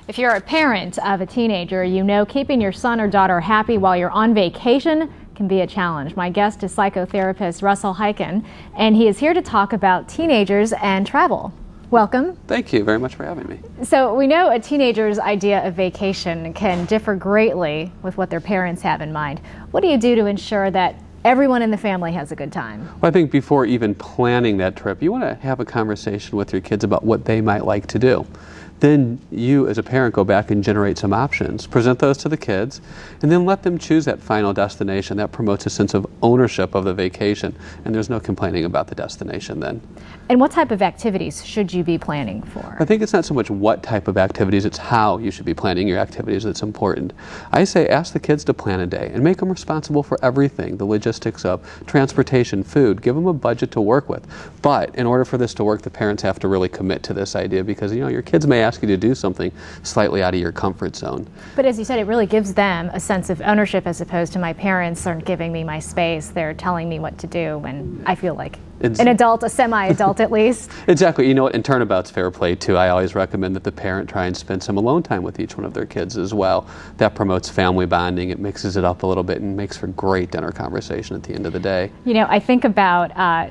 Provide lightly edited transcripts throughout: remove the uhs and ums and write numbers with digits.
If you're a parent of a teenager, you know keeping your son or daughter happy while you're on vacation can be a challenge. My guest is psychotherapist Russell Heiken, and he is here to talk about teenagers and travel. Welcome. Thank you very much for having me. So we know a teenager's idea of vacation can differ greatly with what their parents have in mind. What do you do to ensure that everyone in the family has a good time? Well, I think before even planning that trip, you want to have a conversation with your kids about what they might like to do. Then you, as a parent, go back and generate some options, present those to the kids, and then let them choose that final destination. That promotes a sense of ownership of the vacation, and there's no complaining about the destination then. And what type of activities should you be planning for? I think it's not so much what type of activities, it's how you should be planning your activities that's important. I say ask the kids to plan a day and make them responsible for everything, the logistics of transportation, food, give them a budget to work with. But in order for this to work, the parents have to really commit to this idea because, you know, your kids may ask you to do something slightly out of your comfort zone. But as you said, it really gives them a sense of ownership as opposed to my parents aren't giving me my space. They're telling me what to do when I feel like an adult, a semi-adult at least. Exactly. You know what, and turnabout's fair play too. I always recommend that the parent try and spend some alone time with each one of their kids as well. That promotes family bonding. It mixes it up a little bit and makes for great dinner conversation at the end of the day. You know, I think about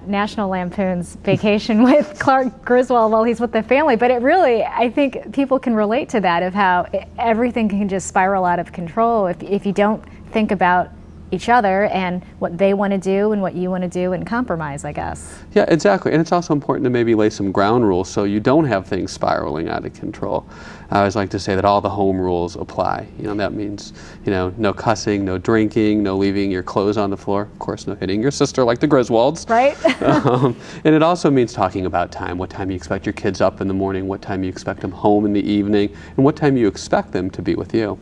National Lampoon's Vacation with Clark Griswold while he's with the family, but it really, I think people can relate to that of how everything can just spiral out of control if you don't think about each other and what they want to do and what you want to do and compromise, I guess. Yeah, exactly. And it's also important to maybe lay some ground rules so you don't have things spiraling out of control. I always like to say that all the home rules apply. You know, that means, you know, no cussing, no drinking, no leaving your clothes on the floor. Of course, no hitting your sister like the Griswolds. Right. And it also means talking about time, what time you expect your kids up in the morning, what time you expect them home in the evening, and what time you expect them to be with you.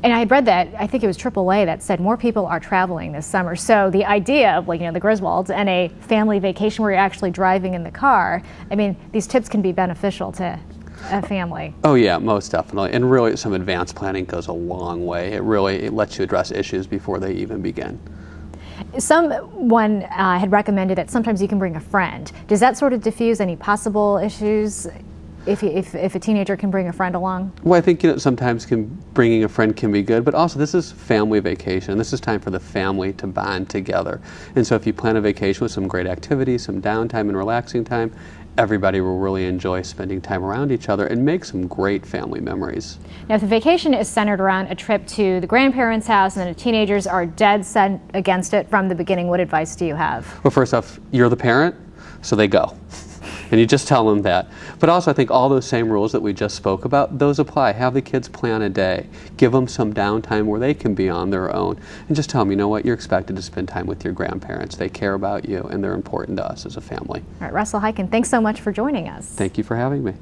And I had read that, I think it was AAA that said more people are traveling this summer. So the idea of, like, you know, the Griswolds and a family vacation where you're actually driving in the car, I mean, these tips can be beneficial to a family. Oh yeah, most definitely. And really some advanced planning goes a long way. It lets you address issues before they even begin. Someone had recommended that sometimes you can bring a friend. Does that sort of diffuse any possible issues? If a teenager can bring a friend along? Well, I think, you know, sometimes bringing a friend can be good, but also this is family vacation. This is time for the family to bond together. And so if you plan a vacation with some great activities, some downtime and relaxing time, everybody will really enjoy spending time around each other and make some great family memories. Now, if the vacation is centered around a trip to the grandparents' house and the teenagers are dead set against it from the beginning, what advice do you have? Well, first off, you're the parent, so they go. And you just tell them that. But also I think all those same rules that we just spoke about, those apply. Have the kids plan a day. Give them some downtime where they can be on their own. And just tell them, you know what, you're expected to spend time with your grandparents. They care about you and they're important to us as a family. All right, Russell Heiken, thanks so much for joining us. Thank you for having me.